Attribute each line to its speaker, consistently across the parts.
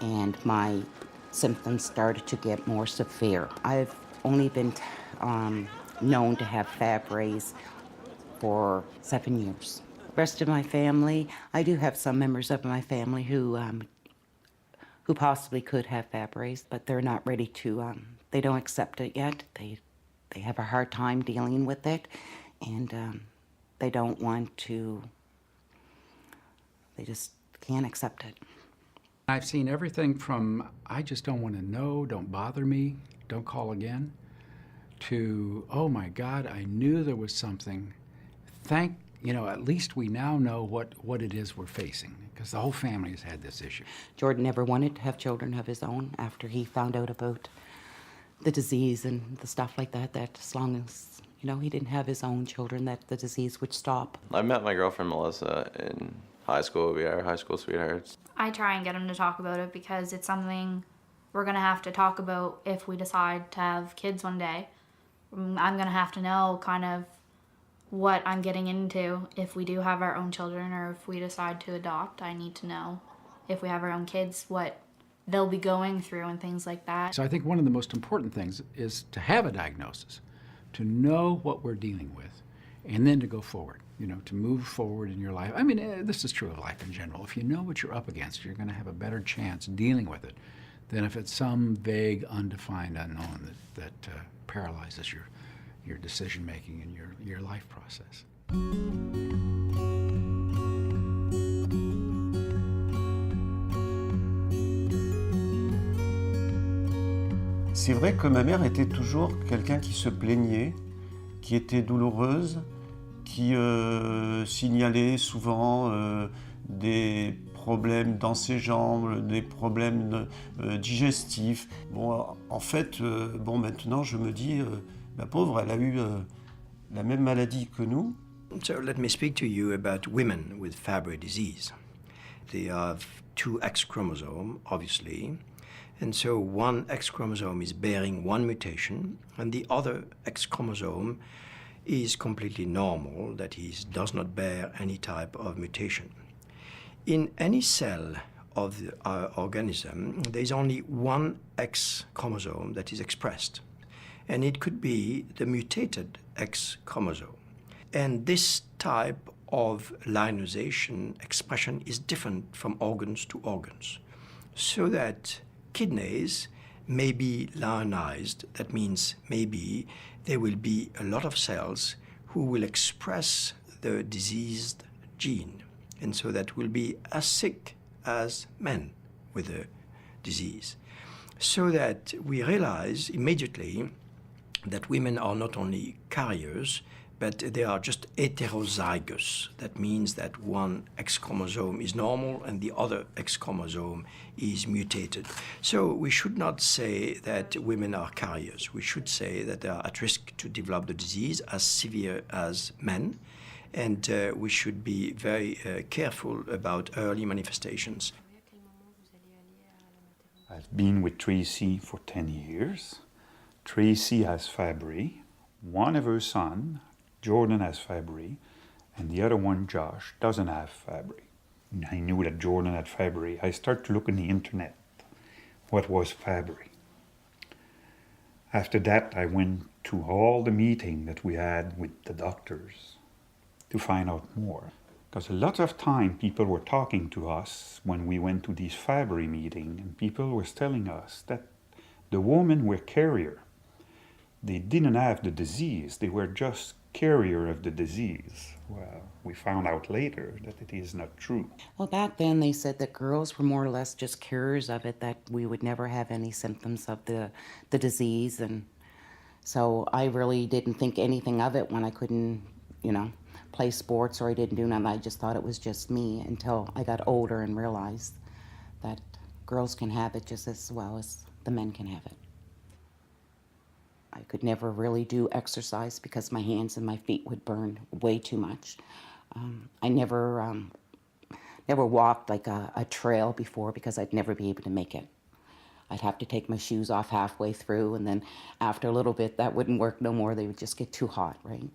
Speaker 1: and my symptoms started to get more severe. I've only been known to have Fabry's for 7 years. The rest of my family, I do have some members of my family who possibly could have Fabry's, but they're not ready to, they don't accept it yet. They have a hard time dealing with it, and they don't want to, they just can't accept it.
Speaker 2: I've seen everything from, I just don't want to know, don't bother me, don't call again, to, oh my God, I knew there was something. At least we now know what it is we're facing, because the whole family has had this issue.
Speaker 1: Jordan never wanted to have children of his own after he found out about the disease and the stuff like that, that as long as, he didn't have his own children, that the disease would stop.
Speaker 3: I met my girlfriend, Melissa, in high school. We are high school sweethearts.
Speaker 4: I try and get him to talk about it because it's something we're going to have to talk about if we decide to have kids one day. I'm going to have to know kind of what I'm getting into if we do have our own children, or if we decide to adopt. I need to know if we have our own kids what they'll be going through and things like that.
Speaker 2: So I think one of the most important things is to have a diagnosis, to know what we're dealing with, and then to go forward, to move forward in your life. I mean, this is true of life in general. If you know what you're up against, you're going to have a better chance dealing with it than if it's some vague, undefined unknown that paralyzes your decision-making and your life process.
Speaker 5: C'est vrai que ma mère était toujours quelqu'un qui se plaignait, qui était douloureuse, qui signalait souvent des problèmes dans ses jambes, des problèmes digestifs. Bon, en fait, maintenant je me dis, la pauvre, elle a eu la même maladie que nous.
Speaker 6: So let me speak to you about women with Fabry disease. They have 2 X chromosomes, obviously, and so one X chromosome is bearing one mutation, and the other X chromosome is completely normal, that is, does not bear any type of mutation. In any cell of our organism, there is only one X chromosome that is expressed, and it could be the mutated X chromosome. And this type of lionization expression is different from organs to organs, so that kidneys may be lionized. That means maybe there will be a lot of cells who will express the diseased gene, and so that will be as sick as men with the disease. So that we realize immediately that women are not only carriers, but they are just heterozygous. That means that one X chromosome is normal and the other X chromosome is mutated. So we should not say that women are carriers. We should say that they are at risk to develop the disease as severe as men, and we should be very careful about early manifestations.
Speaker 7: I've been with Tracy for 10 years. Tracy has Fabry. One of her sons, Jordan, has Fabry, and the other one, Josh, doesn't have Fabry. When I knew that Jordan had Fabry, I started to look on the internet. What was Fabry? After that, I went to all the meetings that we had with the doctors to find out more. Because a lot of time people were talking to us when we went to these Fabry meetings, and people were telling us that the women were carrier. They didn't have the disease, they were just carrier of the disease. Well, we found out later that it is not true.
Speaker 1: Well, back then they said that girls were more or less just carriers of it, that we would never have any symptoms of the disease. And so I really didn't think anything of it when I couldn't, play sports, or I didn't do nothing. I just thought it was just me until I got older and realized that girls can have it just as well as the men can have it. I could never really do exercise because my hands and my feet would burn way too much. I never walked like a trail before because I'd never be able to make it. I'd have to take my shoes off halfway through, and then after a little bit, that wouldn't work no more. They would just get too hot, right?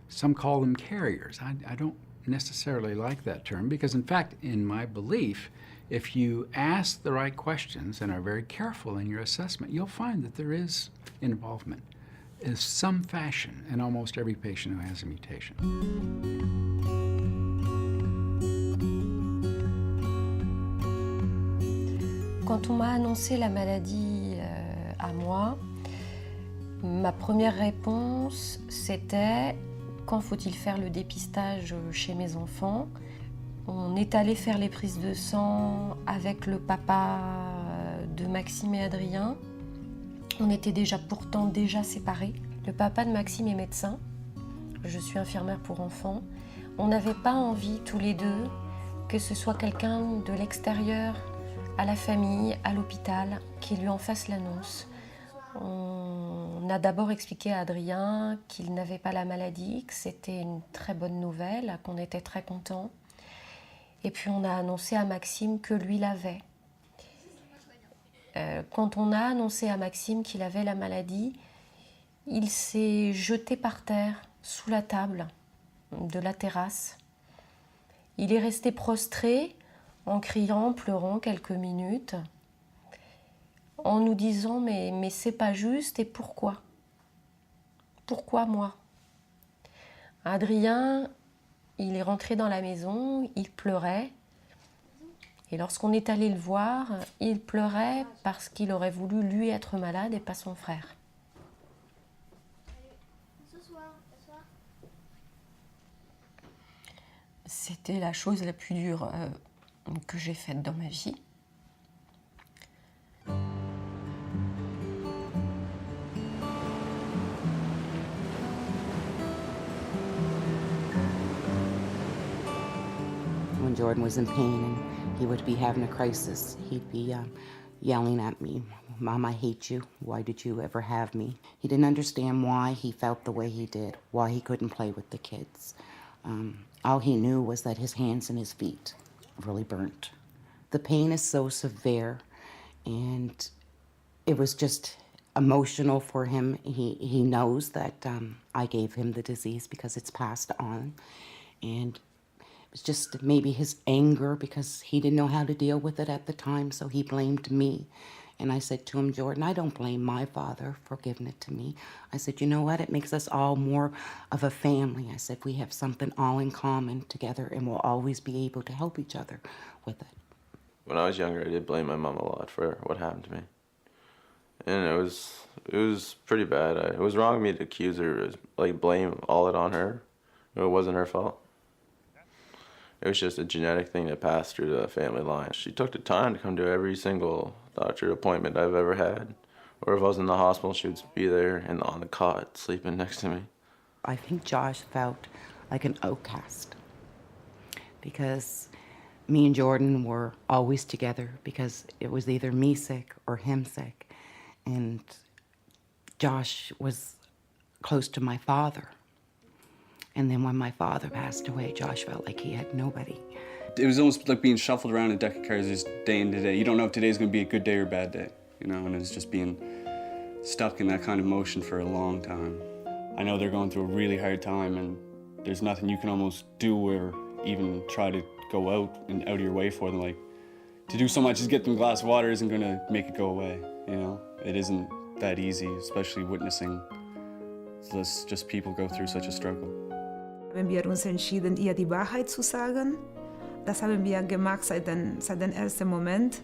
Speaker 2: Some call them carriers. I don't necessarily like that term because, in fact, in my belief, If you ask the right questions and are very careful in your assessment, you'll find that there is involvement in some fashion in almost every patient who has a mutation.
Speaker 8: Quand on m'a annoncé la maladie à moi, ma première réponse c'était quand faut-il faire le dépistage chez mes enfants. On est allé faire les prises de sang avec le papa de Maxime et Adrien. On était pourtant déjà séparés. Le papa de Maxime est médecin. Je suis infirmière pour enfants. On n'avait pas envie tous les deux que ce soit quelqu'un de l'extérieur, à la famille, à l'hôpital, qui lui en fasse l'annonce. On a d'abord expliqué à Adrien qu'il n'avait pas la maladie, que c'était une très bonne nouvelle, qu'on était très contents. Et puis on a annoncé à Maxime que lui l'avait. Quand on a annoncé à Maxime qu'il avait la maladie, il s'est jeté par terre, sous la table de la terrasse. Il est resté prostré, en criant, pleurant quelques minutes, en nous disant mais c'est pas juste et pourquoi? Pourquoi moi? Adrien, il est rentré dans la maison, il pleurait. Et lorsqu'on est allé le voir, il pleurait parce qu'il aurait voulu lui être malade et pas son frère. C'était la chose la plus dure que j'ai faite dans ma vie.
Speaker 1: When Jordan was in pain and he would be having a crisis, he'd be yelling at me, "Mom, I hate you. Why did you ever have me?" He didn't understand why he felt the way he did, why he couldn't play with the kids. All he knew was that his hands and his feet really burnt. The pain is so severe, and it was just emotional for him. He knows that I gave him the disease because it's passed on, and it was just maybe his anger because he didn't know how to deal with it at the time, so he blamed me. And I said to him, "Jordan, I don't blame my father for giving it to me." I said, "You know what? It makes us all more of a family." I said, "We have something all in common together, and we'll always be able to help each other with it."
Speaker 3: When I was younger, I did blame my mom a lot for what happened to me. And it was pretty bad. It was wrong of me to accuse her, like blame all it on her. It wasn't her fault. It was just a genetic thing that passed through the family line. She took the time to come to every single doctor appointment I've ever had. Or if I was in the hospital, she would be there and on the cot, sleeping next to me.
Speaker 1: I think Josh felt like an outcast because me and Jordan were always together because it was either me sick or him sick. And Josh was close to my father. And then when my father passed away, Josh felt like he had nobody.
Speaker 9: It was almost like being shuffled around a deck of cards just day into day. You don't know if today's going to be a good day or a bad day, you know, and it's just being stuck in that kind of motion for a long time. I know they're going through a really hard time, and there's nothing you can almost do or even try to go out of your way for them. Like, to do so much as get them a glass of water isn't going to make it go away, you know? It isn't that easy, especially witnessing just people go through such a struggle.
Speaker 10: Haben wir uns entschieden, ihr die Wahrheit zu sagen. Das haben wir gemacht seit dem ersten Moment.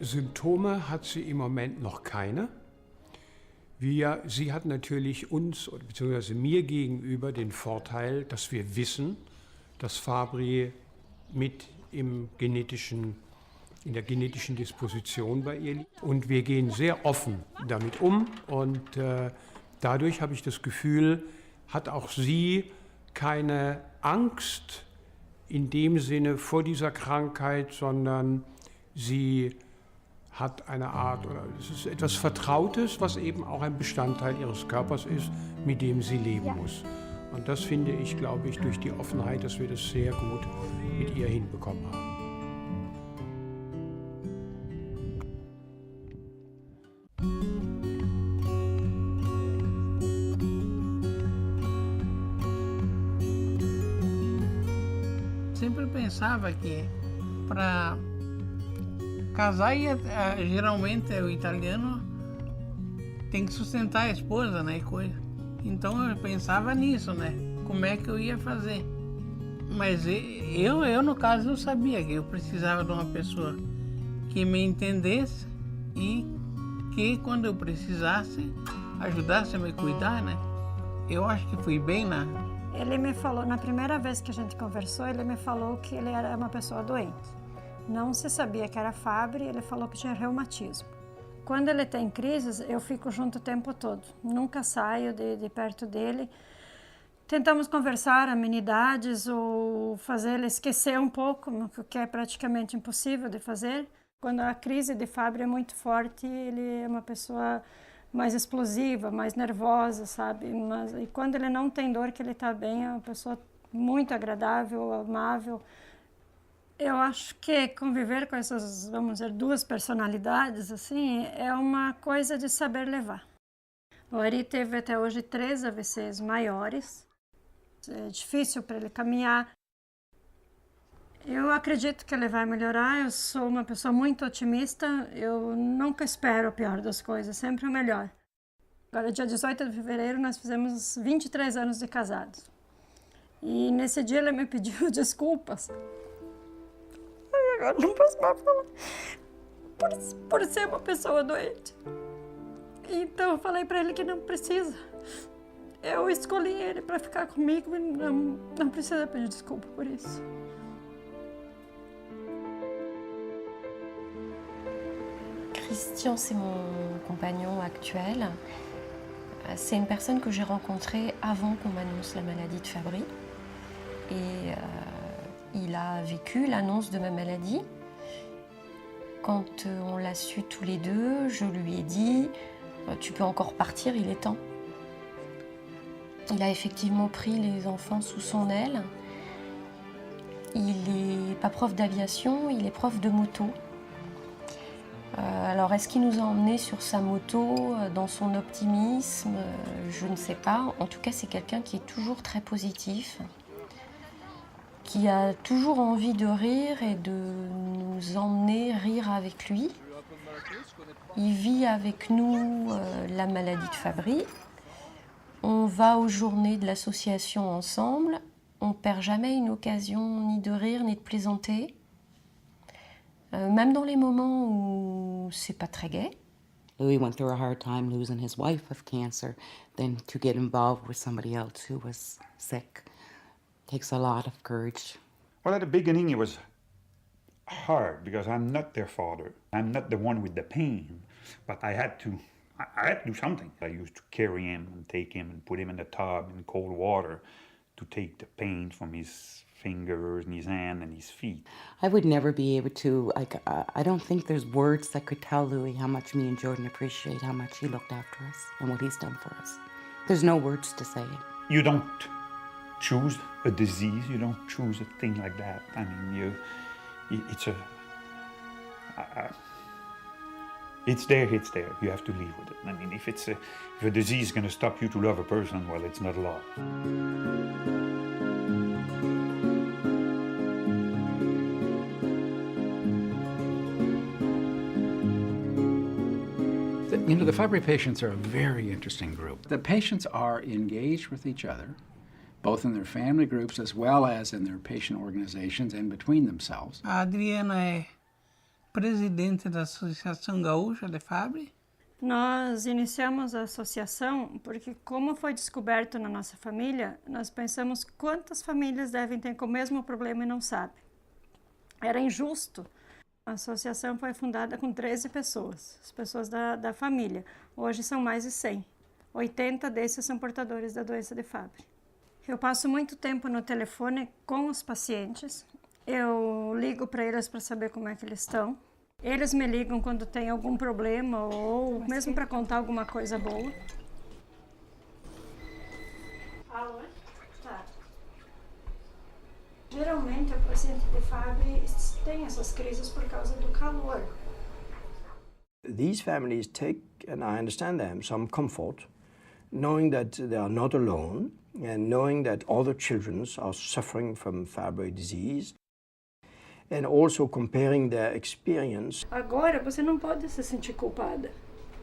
Speaker 11: Symptome hat sie im Moment noch keine. Sie hat natürlich uns, bzw. mir gegenüber den Vorteil, dass wir wissen, dass Fabry mit in der genetischen Disposition bei ihr liegt. Und wir gehen sehr offen damit um. Und dadurch habe ich das Gefühl, hat auch sie keine Angst in dem Sinne vor dieser Krankheit, sondern sie hat eine Art, oder es ist etwas Vertrautes, was eben auch ein Bestandteil ihres Körpers ist, mit dem sie leben muss. Und das finde ich, glaube ich, durch die Offenheit, dass wir das sehr gut mit ihr hinbekommen haben.
Speaker 12: Sempre pensava que para Casar, geralmente, o italiano tem que sustentar a esposa, né, e coisa. Então eu pensava nisso, né, como é que eu ia fazer. Mas eu no caso, eu sabia que eu precisava de uma pessoa que me entendesse e que quando eu precisasse, ajudasse a me cuidar, né. Eu acho que fui bem na...
Speaker 13: Ele me falou, na primeira vez que a gente conversou, ele me falou que ele era uma pessoa doente. Não se sabia que era Fabry, ele falou que tinha reumatismo. Quando ele tem crises, eu fico junto o tempo todo. Nunca saio de perto dele. Tentamos conversar amenidades ou fazer ele esquecer um pouco, o que é praticamente impossível de fazer. Quando a crise de Fabry é muito forte, ele é uma pessoa mais explosiva, mais nervosa, sabe? E quando ele não tem dor, que ele está bem, é uma pessoa muito agradável, amável. Eu acho que conviver com essas, vamos dizer, duas personalidades, assim, é uma coisa de saber levar. O Ari teve até hoje 3 AVCs maiores. É difícil para ele caminhar. Eu acredito que ele vai melhorar. Eu sou uma pessoa muito otimista. Eu nunca espero o pior das coisas, sempre o melhor. Agora, dia 18 de fevereiro, nós fizemos 23 anos de casados. E nesse dia ele me pediu desculpas. Agora não posso mais falar. Por ser uma pessoa doente. Então eu falei para ele que não precisa. Eu escolhi ele para ficar comigo e não precisa pedir desculpa por isso.
Speaker 8: Christian, c'est mon compagnon actuel. C'est une personne que j'ai rencontrée avant qu'on m'annonce la maladie de Fabry. Et il a vécu l'annonce de ma maladie. Quand on l'a su tous les deux, je lui ai dit « Tu peux encore partir, il est temps ». Il a effectivement pris les enfants sous son aile. Il n'est pas prof d'aviation, il est prof de moto. Alors, est-ce qu'il nous a emmenés sur sa moto, dans son optimisme? Je ne sais pas. En tout cas, c'est quelqu'un qui est toujours très positif, qui a toujours envie de rire et de nous emmener rire avec lui. Il vit avec nous la maladie de Fabry. On va aux journées de l'association ensemble. On ne perd jamais une occasion ni de rire ni de plaisanter. Même dans les moments où c'est pas très gai.
Speaker 1: Louis went through a hard time losing his wife of cancer. Then to get involved with somebody else who was sick takes a lot of courage.
Speaker 7: Well, at the beginning it was hard because I'm not their father. I'm not the one with the pain, but I had to do something. I used to carry him and take him and put him in the tub in cold water to take the pain from his fingers and his hand and his feet.
Speaker 1: I would never be able to, I don't think there's words that could tell Louis how much me and Jordan appreciate how much he looked after us and what he's done for us. There's no words to say it.
Speaker 7: You don't choose a disease, you don't choose a thing like that. I mean, it's there. You have to live with it. I mean, if a disease is going to stop you to love a person, well, it's not love.
Speaker 2: You know, the Fabry patients are a very interesting group. The patients are engaged with each other, both in their family groups as well as in their patient organizations and between themselves.
Speaker 12: A Adriana é presidente da Associação Gaúcha de Fabry.
Speaker 13: Nós iniciamos a associação porque, como foi descoberto na nossa família, nós pensamos quantas famílias devem ter com o mesmo problema e não sabem. Era injusto. A associação foi fundada com 13 pessoas, as pessoas da família. Hoje são mais de 100. 80 desses são portadores da doença de Fabry. Eu passo muito tempo no telefone com os pacientes. Eu ligo para eles para saber como é que eles estão. Eles me ligam quando tem algum problema ou mesmo para contar alguma coisa boa. Alô? Tá. Geralmente, o paciente de Fabry tem essas crises por causa do calor.
Speaker 6: These families take, and I understand them, some comfort, knowing that they are not alone and knowing that other children are suffering from Fabry disease. and also comparing their experience.
Speaker 13: Agora você não pode se sentir culpada.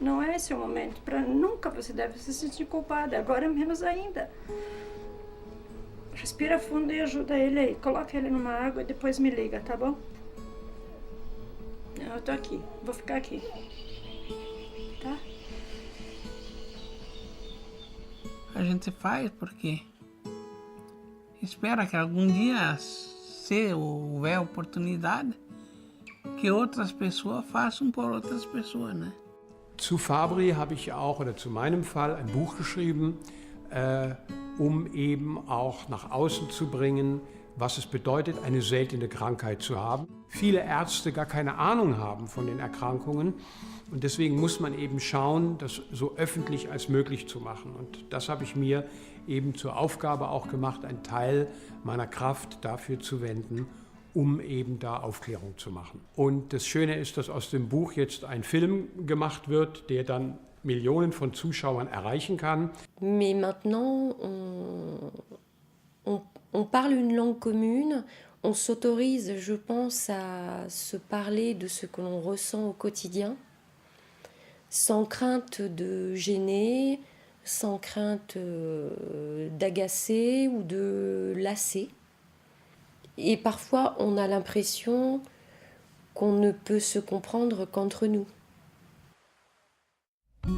Speaker 13: Não é esse o momento. Nunca você deve se sentir culpada. Agora menos ainda. Respira fundo e ajuda ele aí. Coloca ele numa água e depois me liga, tá bom? Eu tô aqui. Vou ficar aqui. Tá?
Speaker 12: A gente faz porque espera que algum dia se houver oportunidade que outras pessoas façam por outras pessoas, né?
Speaker 11: Zu Fabry habe ich auch, oder zu meinem Fall, ein Buch geschrieben, um eben auch nach außen zu bringen, was es bedeutet, eine seltene Krankheit zu haben. Viele Ärzte gar keine Ahnung haben von den Erkrankungen und deswegen muss man eben schauen, das so öffentlich als möglich zu machen. Und das habe ich mir eben zur Aufgabe auch gemacht, einen Teil meiner Kraft dafür zu wenden, um eben da Aufklärung zu machen. Und das Schöne ist, dass aus dem Buch jetzt ein Film gemacht wird, der dann Millionen von Zuschauern erreichen kann.
Speaker 8: Mais maintenant, on parle une langue commune, on s'autorise, je pense, à se parler de ce que l'on ressent au quotidien, sans crainte de gêner, sans crainte d'agacer ou de lasser. Et parfois, on a l'impression qu'on ne peut se comprendre qu'entre nous.
Speaker 2: I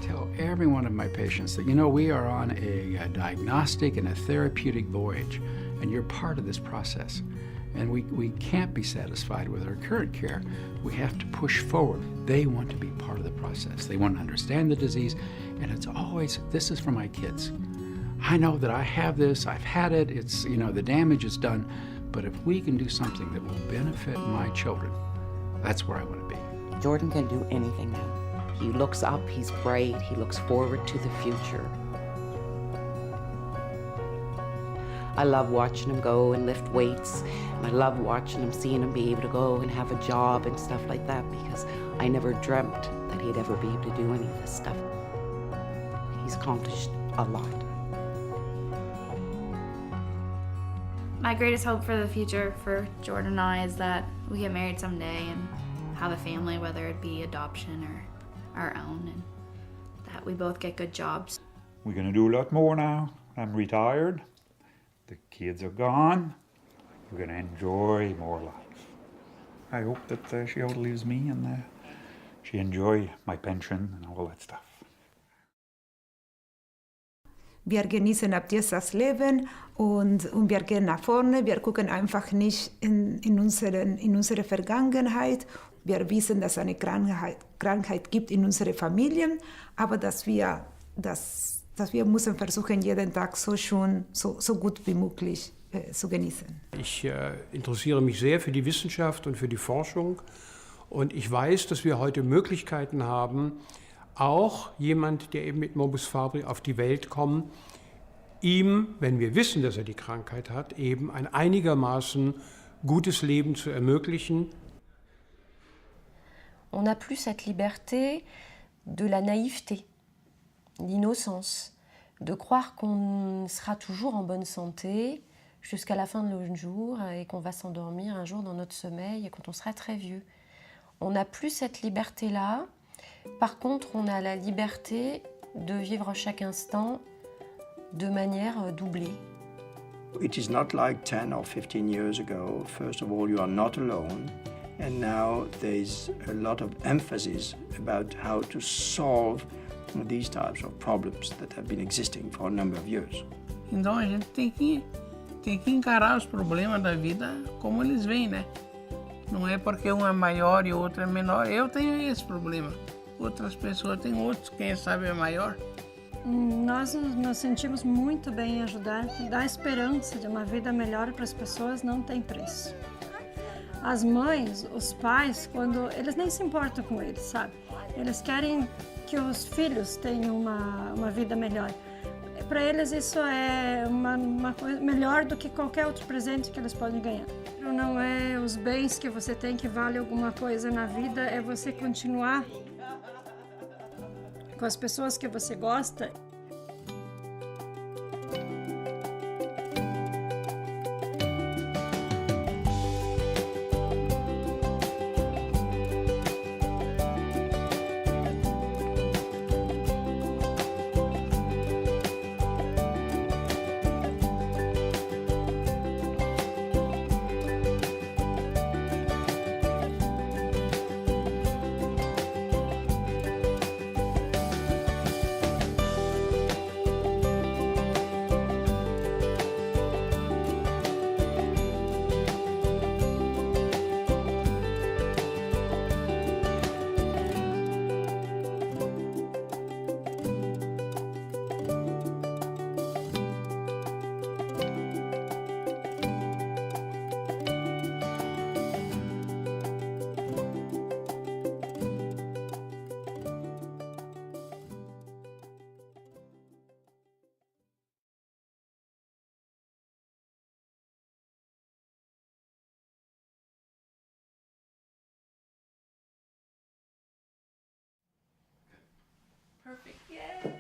Speaker 2: tell every one of my patients that, we are on a diagnostic and a therapeutic voyage, and you're part of this process. And we can't be satisfied with our current care. We have to push forward. They want to be part of the process. They want to understand the disease, and it's always, this is for my kids. I know that I have this, I've had it, it's, the damage is done, but if we can do something that will benefit my children, that's where I want to be.
Speaker 1: Jordan can do anything now. He looks up, he's bright, he looks forward to the future. I love watching him go and lift weights. And I love watching him, seeing him be able to go and have a job and stuff like that, because I never dreamt that he'd ever be able to do any of this stuff. He's accomplished a lot.
Speaker 4: My greatest hope for the future for Jordan and I is that we get married someday and have a family, whether it be adoption or our own, and that we both get good jobs.
Speaker 7: We're going to do a lot more now. I'm retired. The kids are gone. We're going to enjoy more life. I hope that she outlives me and she enjoy my pension and all that stuff.
Speaker 10: Wir genießen ab jetzt das Leben und wir gehen nach vorne. Wir gucken einfach nicht in unsere Vergangenheit. Wir wissen, dass es eine Krankheit gibt in unseren Familien, aber dass wir müssen versuchen, jeden Tag so gut wie möglich zu genießen.
Speaker 11: Ich interessiere mich sehr für die Wissenschaft und für die Forschung und ich weiß, dass wir heute Möglichkeiten haben, auch jemand, der eben mit Morbus Fabry auf die Welt kommt, ihm, wenn wir wissen, dass er die Krankheit hat, eben ein einigermaßen gutes Leben zu ermöglichen.
Speaker 8: On n'a plus cette liberté de la naïveté, l'innocence, de croire qu'on sera toujours en bonne santé jusqu'à la fin de nos jours et qu'on va s'endormir un jour dans notre sommeil quand on sera très vieux. On n'a plus cette liberté-là. Par contre, on a la liberté de vivre chaque instant de manière doublée.
Speaker 6: It is not like 10 or 15 years ago. First of all, you are not alone. And now there's a lot of emphasis about how to solve these types of problems that have been existing for a number of years.
Speaker 12: Então a gente tem que encarar os problemas da vida como eles vêm, né? Não é porque um é maior e o outro é menor. Eu tenho esse problema. Outras pessoas têm outros, quem sabe é maior.
Speaker 13: Nós nos sentimos muito bem em ajudar. Dar esperança de uma vida melhor para as pessoas não tem preço. As mães, os pais, quando eles nem se importam com eles, sabe? Eles querem que os filhos tenham uma vida melhor. Para eles isso é uma coisa melhor do que qualquer outro presente que eles podem ganhar. Não é os bens que você tem que vale alguma coisa na vida, é você continuar com as pessoas que você gosta.
Speaker 14: Perfect. Yay!